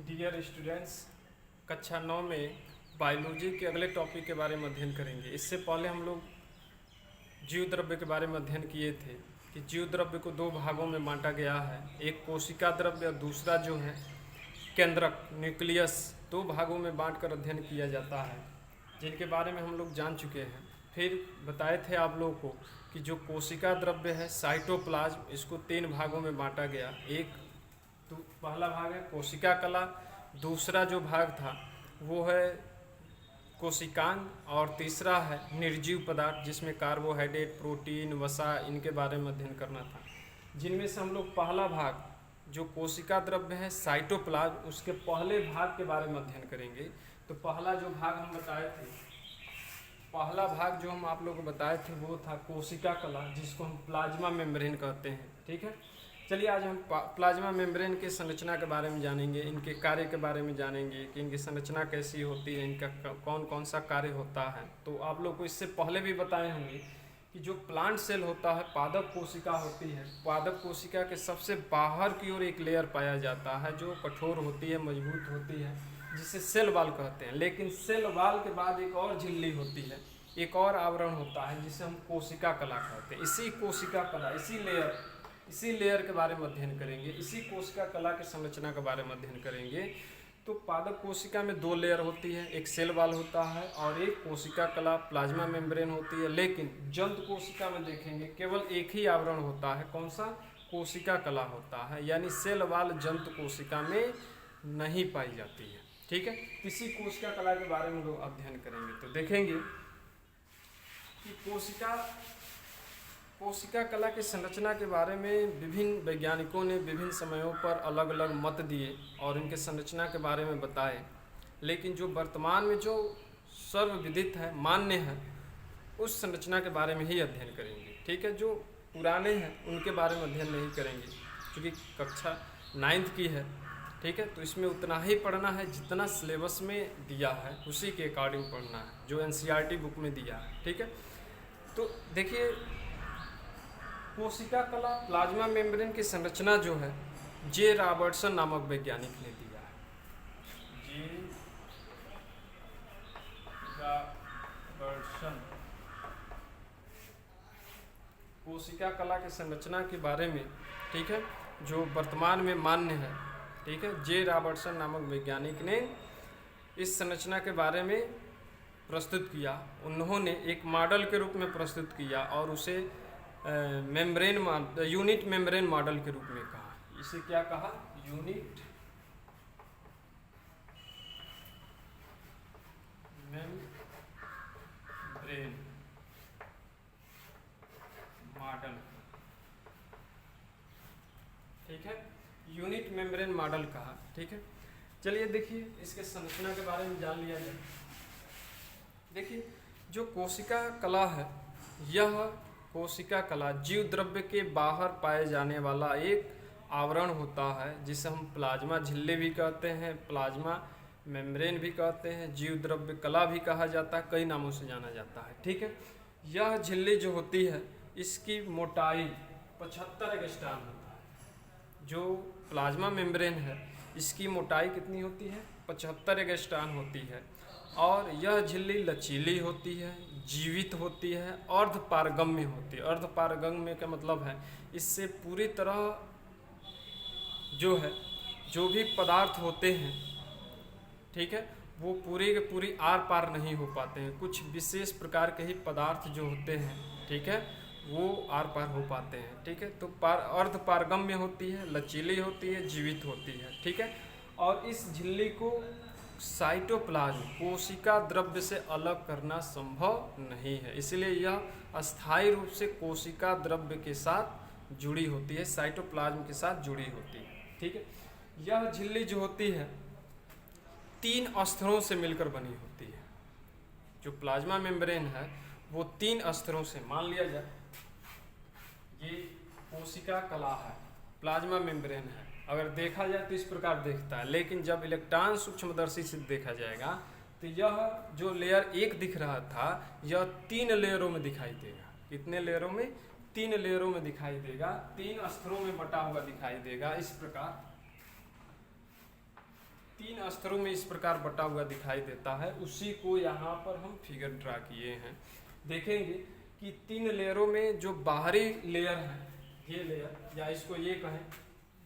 Dear students, कक्षा 9 में biology के अगले टॉपिक के बारे में अध्ययन करेंगे। इससे पहले हम लोग जीव द्रव्य के बारे में अध्ययन किए थे कि जीव द्रव्य को दो भागों में बांटा गया है, एक कोशिका द्रव्य और दूसरा जो है केंद्रक न्यूक्लियस। दो भागों में बांटकर अध्ययन किया जाता है, जिनके बारे में हम लोग जान चुके हैं। फिर बताए थे आप लोगों को कि जो कोशिका द्रव्य है साइटोप्लाज्म, इसको तीन भागों में बांटा गया। एक तो पहला भाग है कोशिका कला, दूसरा जो भाग था वो है कोशिकांग, और तीसरा है निर्जीव पदार्थ जिसमें कार्बोहाइड्रेट, प्रोटीन, वसा, इनके बारे में अध्ययन करना था। जिनमें से हम लोग पहला भाग जो कोशिका द्रव्य है साइटोप्लाज्म, उसके पहले भाग के बारे में अध्ययन करेंगे। तो पहला जो भाग हम बताए थे, पहला भाग जो हम आप लोग को बताए थे वो था कोशिका कला, जिसको हम प्लाज्मा मेम्ब्रेन कहते हैं। ठीक है, चलिए आज हम प्लाज्मा मेम्ब्रेन के संरचना के बारे में जानेंगे, इनके कार्य के बारे में जानेंगे कि इनकी संरचना कैसी होती है, इनका कौन कौन सा कार्य होता है। तो आप लोग को इससे पहले भी बताए होंगे कि जो प्लांट सेल होता है, पादप कोशिका होती है, पादप कोशिका के सबसे बाहर की ओर एक लेयर पाया जाता है जो कठोर होती है, मजबूत होती है, जिसे सेल वाल कहते हैं। लेकिन सेल वाल के बाद एक और झिल्ली होती है, एक और आवरण होता है जिसे हम कोशिका कला कहते हैं। इसी कोशिका कला, इसी लेयर के बारे में अध्ययन करेंगे, इसी कोशिका कला की संरचना के बारे में अध्ययन करेंगे। तो पादप कोशिका में दो लेयर होती है, एक सेल वाल होता है और एक कोशिका कला प्लाज्मा मेम्ब्रेन होती है। लेकिन जंतु कोशिका में देखेंगे केवल एक ही आवरण होता है, कौन सा? कोशिका कला होता है, यानी सेल वाल जंतु कोशिका में नहीं पाई जाती है। ठीक है, इसी कोशिका कला के बारे में लोग अध्ययन करेंगे। तो देखेंगे कि कोशिका कला की संरचना के बारे में विभिन्न वैज्ञानिकों ने विभिन्न समयों पर अलग अलग मत दिए और इनके संरचना के बारे में बताए। लेकिन जो वर्तमान में जो सर्वविदित है, मान्य है, उस संरचना के बारे में ही अध्ययन करेंगे। ठीक है, जो पुराने हैं उनके बारे में अध्ययन नहीं करेंगे, क्योंकि कक्षा 9th की है। ठीक है, तो इसमें उतना ही पढ़ना है जितना सिलेबस में दिया है, उसी के अकॉर्डिंग पढ़ना है, जो NCERT बुक में दिया है। ठीक है, तो देखिए कोशिका कला प्लाज्मा मेम्ब्रेन की संरचना जो है जे रॉबर्टसन नामक वैज्ञानिक ने दिया है। जे रॉबर्टसन कोशिका कला की संरचना के बारे में, ठीक है, जो वर्तमान में मान्य है। ठीक है, जे रॉबर्टसन नामक वैज्ञानिक ने इस संरचना के बारे में प्रस्तुत किया। उन्होंने एक मॉडल के रूप में प्रस्तुत किया और उसे यूनिट मेम्ब्रेन मॉडल के रूप में कहा। इसे क्या कहा? Unit membrane model. ठीक है, यूनिट मेम्ब्रेन मॉडल कहा। ठीक है, चलिए देखिए इसके संरचना के बारे में जान लिया जाए। देखिए जो कोशिका कला है, यह कोशिका कला जीव द्रव्य के बाहर पाए जाने वाला एक आवरण होता है, जिसे हम प्लाज्मा झिल्ली भी कहते हैं, प्लाज्मा मेम्ब्रेन भी कहते हैं, जीव द्रव्य कला भी कहा जाता है, कई नामों से जाना जाता है। ठीक है, यह झिल्ली जो होती है इसकी मोटाई 75 एंगस्ट्रॉम होता है। जो प्लाज्मा मेम्ब्रेन है इसकी मोटाई कितनी होती है? 75 एंगस्ट्रॉम होती है। और यह झिल्ली लचीली होती है, जीवित होती है, अर्धपारगम्य होती है। अर्धपारगम्य का मतलब है इससे पूरी तरह जो है, जो भी पदार्थ होते हैं, ठीक है, वो पूरी के पूरी आर पार नहीं हो पाते हैं। कुछ विशेष प्रकार के ही पदार्थ जो होते हैं, ठीक है, वो आर पार हो पाते हैं। ठीक है, तो अर्धपारगम्य होती है, लचीली होती है, जीवित होती है। ठीक है, और इस झिल्ली को साइटोप्लाज्म कोशिका द्रव्य से अलग करना संभव नहीं है, इसलिए यह अस्थायी रूप से कोशिका द्रव्य के साथ जुड़ी होती है, साइटोप्लाज्म के साथ जुड़ी होती है। ठीक है, यह झिल्ली जो होती है 3 स्तरों से मिलकर बनी होती है। जो प्लाज्मा मेम्ब्रेन है वो 3 स्तरों से, मान लिया जाए ये कोशिका कला है, प्लाज्मा मेम्ब्रेन है, अगर देखा जाए तो इस प्रकार देखता है। लेकिन जब इलेक्ट्रॉन सूक्ष्मदर्शी से देखा जाएगा तो यह जो लेयर 1 दिख रहा था, यह 3 लेयरों में दिखाई देगा। कितने लेयरों में? 3 लेयरों में दिखाई देगा, 3 स्तरों में बटा हुआ दिखाई देगा। इस प्रकार तीन स्तरों में इस प्रकार बटा हुआ दिखाई देता है, उसी को यहाँ पर हम फिगर ड्रा किए हैं। देखेंगे कि तीन लेयरों में जो बाहरी लेयर है, ये लेयर या इसको ये कहें,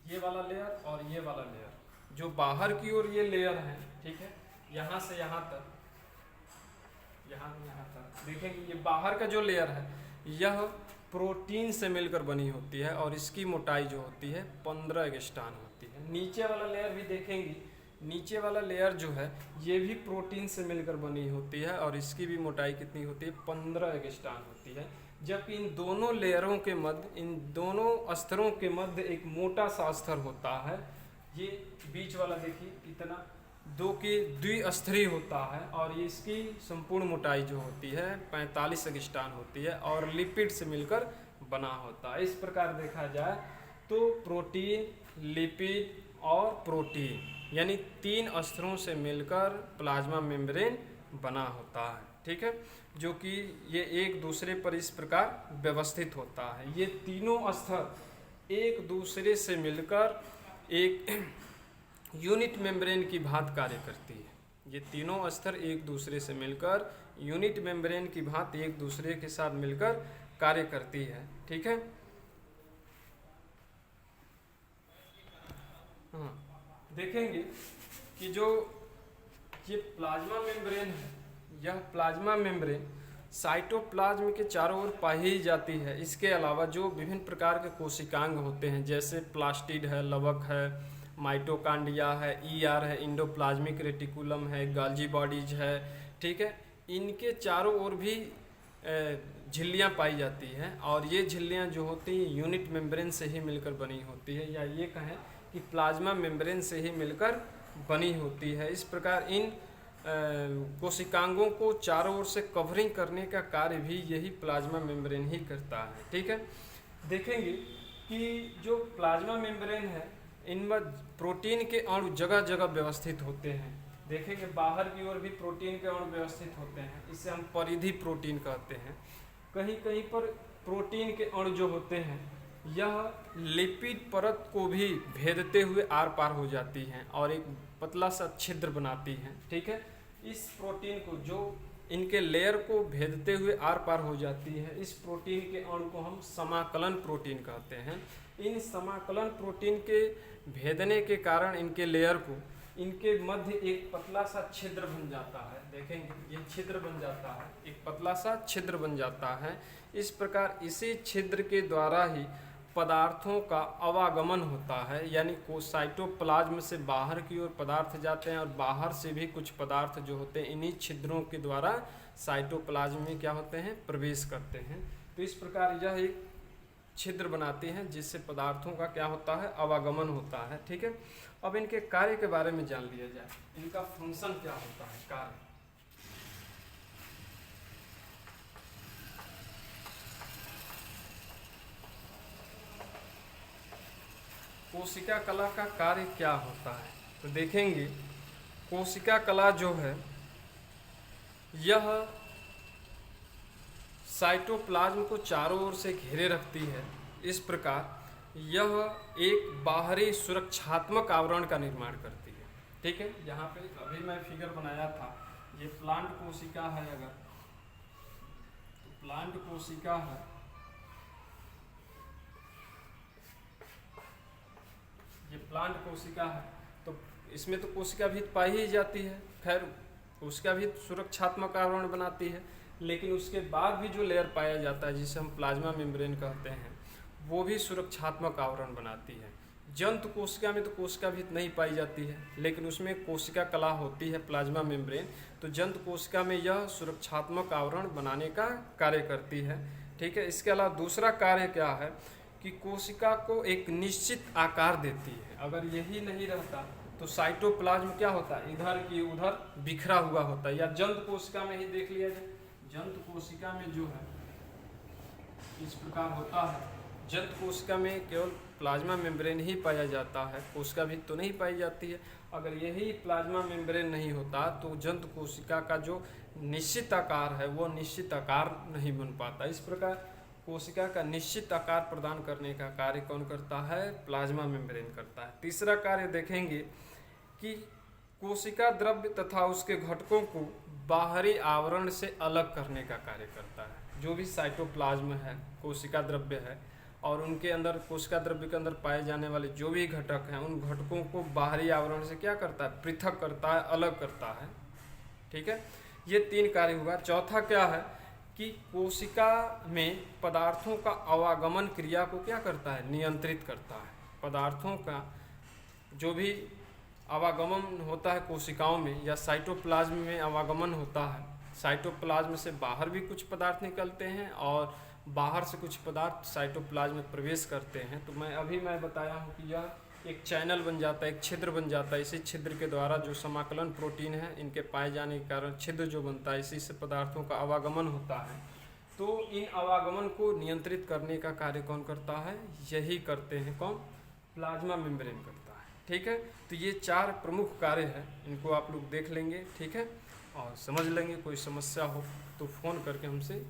ये वाला लेयर और ये वाला लेयर, जो बाहर की ओर ये लेयर है, ठीक है, यहाँ से यहाँ तक, यहाँ तक देखेंगे ये बाहर का जो लेयर है यह प्रोटीन से मिलकर बनी होती है और इसकी मोटाई जो होती है 15 एंगस्ट्रॉम होती है। नीचे वाला लेयर भी देखेंगे, नीचे वाला लेयर जो है ये भी प्रोटीन से मिलकर बनी होती है और इसकी भी मोटाई कितनी होती है, 15 एंगस्ट्रॉम होती है। जबकि इन दोनों लेयरों के मध्य, इन दोनों स्तरों के मध्य एक मोटा सा स्तर होता है, ये बीच वाला देखिए कितना, दो के द्विस्तरीय होता है और ये इसकी संपूर्ण मोटाई जो होती है 45 एंगस्ट्रॉम होती है और लिपिड से मिलकर बना होता है। इस प्रकार देखा जाए तो प्रोटीन, लिपिड और प्रोटीन यानी तीन स्तरों से मिलकर प्लाज्मा मेम्ब्रेन बना होता है, ठीक है, जो कि ये एक दूसरे पर इस प्रकार व्यवस्थित होता है। ये तीनों स्तर एक दूसरे से मिलकर एक यूनिट मेम्ब्रेन की भांति कार्य करती है। ये तीनों स्तर एक दूसरे से मिलकर यूनिट मेम्ब्रेन की भांति एक दूसरे के साथ मिलकर कार्य करती है, ठीक है। हाँ, देखेंगे कि जो ये प्लाज्मा मेम्ब्रेन है, यह प्लाज्मा मेम्ब्रेन साइटोप्लाज्म के चारों ओर पाई जाती है। इसके अलावा जो विभिन्न प्रकार के कोशिकांग होते हैं, जैसे प्लास्टिड है, लवक है, माइटोकांडिया है, ईआर है, इंडोप्लाज्मिक रेटिकुलम है, गाल्जी बॉडीज है, ठीक है, इनके चारों ओर भी झिल्लियाँ पाई जाती हैं और ये झिल्लियाँ जो होती हैं यूनिट मेम्ब्रेन से ही मिलकर बनी होती है, या ये कहें कि प्लाज्मा मेम्ब्रेन से ही मिलकर बनी होती है। इस प्रकार इन कोशिकांगों को चारों ओर से कवरिंग करने का कार्य भी यही प्लाज्मा मेम्ब्रेन ही करता है, ठीक है। देखेंगे कि जो प्लाज्मा मेम्ब्रेन है इनमें प्रोटीन के अणु जगह जगह व्यवस्थित होते हैं। देखेंगे बाहर की ओर भी प्रोटीन के अणु व्यवस्थित होते हैं, इसे हम परिधि प्रोटीन कहते हैं। कहीं कहीं पर प्रोटीन के अणु जो होते हैं यह लिपिड परत को भी भेदते हुए आर पार हो जाती हैं और एक पतला सा छिद्र बनाती हैं, ठीक है। इस प्रोटीन को, जो इनके लेयर को भेदते हुए आर पार हो जाती है, इस प्रोटीन के अणु को हम समाकलन प्रोटीन कहते हैं। इन समाकलन प्रोटीन के भेदने के कारण इनके लेयर को, इनके मध्य एक पतला सा छिद्र बन जाता है। देखेंगे ये छिद्र बन जाता है, एक पतला सा छिद्र बन जाता है। इस प्रकार इसी छिद्र के द्वारा ही पदार्थों का आवागमन होता है, यानी को साइटोप्लाज्म से बाहर की ओर पदार्थ जाते हैं और बाहर से भी कुछ पदार्थ जो होते हैं इन्हीं छिद्रों के द्वारा साइटोप्लाज्म में क्या होते हैं, प्रवेश करते हैं। तो इस प्रकार यह एक छिद्र बनाती हैं जिससे पदार्थों का क्या होता है, आवागमन होता है, ठीक है। अब इनके कार्य के बारे में जान लिया जाए, इनका फंक्शन क्या होता है, कार्य। कोशिका कला का कार्य क्या होता है, तो देखेंगे कोशिका कला जो है यह साइटोप्लाज्म को चारों ओर से घेरे रखती है। इस प्रकार यह एक बाहरी सुरक्षात्मक आवरण का निर्माण करती है, ठीक है। यहाँ पे अभी मैं फिगर बनाया था, ये प्लांट कोशिका है, अगर तो प्लांट कोशिका है, ये प्लांट कोशिका है, तो इसमें तो कोशिका भी पाई ही जाती है। खैर कोशिका भी सुरक्षात्मक आवरण बनाती है, लेकिन उसके बाद भी जो लेयर पाया जाता है जिसे हम प्लाज्मा मेम्ब्रेन कहते हैं, वो भी सुरक्षात्मक आवरण बनाती है। जंतु कोशिका में तो कोशिका भी नहीं पाई जाती है, लेकिन उसमें कोशिका कला होती है प्लाज्मा मेम्ब्रेन, तो जंतु कोशिका में यह सुरक्षात्मक आवरण बनाने का कार्य करती है, ठीक है। इसके अलावा दूसरा कार्य क्या है कि कोशिका को एक निश्चित आकार देती है। अगर यही नहीं रहता तो साइटोप्लाज्म क्या होता है, इधर की उधर बिखरा हुआ होता है। या जंतु कोशिका में ही देख लिया जाए, जंतु कोशिका में जो है इस प्रकार होता है। जंतु कोशिका में केवल प्लाज्मा मेम्ब्रेन ही पाया जाता है, कोशिका भी तो नहीं पाई जाती है। अगर यही प्लाज्मा मेम्ब्रेन नहीं होता तो जंतु कोशिका का जो निश्चित आकार है वो निश्चित आकार नहीं बन पाता। इस प्रकार कोशिका का निश्चित आकार प्रदान करने का कार्य कौन करता है, प्लाज्मा मेम्ब्रेन करता है। तीसरा कार्य देखेंगे कि कोशिका द्रव्य तथा उसके घटकों को बाहरी आवरण से अलग करने का कार्य करता है। जो भी साइटोप्लाज्म है, कोशिका द्रव्य है, और उनके अंदर कोशिका द्रव्य के अंदर पाए जाने वाले जो भी घटक हैं, उन घटकों को बाहरी आवरण से क्या करता है, पृथक करता है, अलग करता है। ठीक है, ये 3 कार्य हुआ। चौथा क्या है कि कोशिका में पदार्थों का आवागमन क्रिया को क्या करता है, नियंत्रित करता है। पदार्थों का जो भी आवागमन होता है कोशिकाओं में या साइटोप्लाज्म में आवागमन होता है, साइटोप्लाज्म से बाहर भी कुछ पदार्थ निकलते हैं और बाहर से कुछ पदार्थ साइटोप्लाज्म में प्रवेश करते हैं। तो मैं बताया हूँ कि यह एक चैनल बन जाता है, एक छिद्र बन जाता है। इसी छिद्र के द्वारा जो समाकलन प्रोटीन है, इनके पाए जाने के कारण छिद्र जो बनता है, इसी से पदार्थों का आवागमन होता है। तो इन आवागमन को नियंत्रित करने का कार्य कौन करता है, यही करते हैं कौन, प्लाज्मा मेम्ब्रेन करता है। ठीक है, तो ये 4 प्रमुख कार्य हैं, इनको आप लोग देख लेंगे। ठीक है, और समझ लेंगे। कोई समस्या हो तो फ़ोन करके हमसे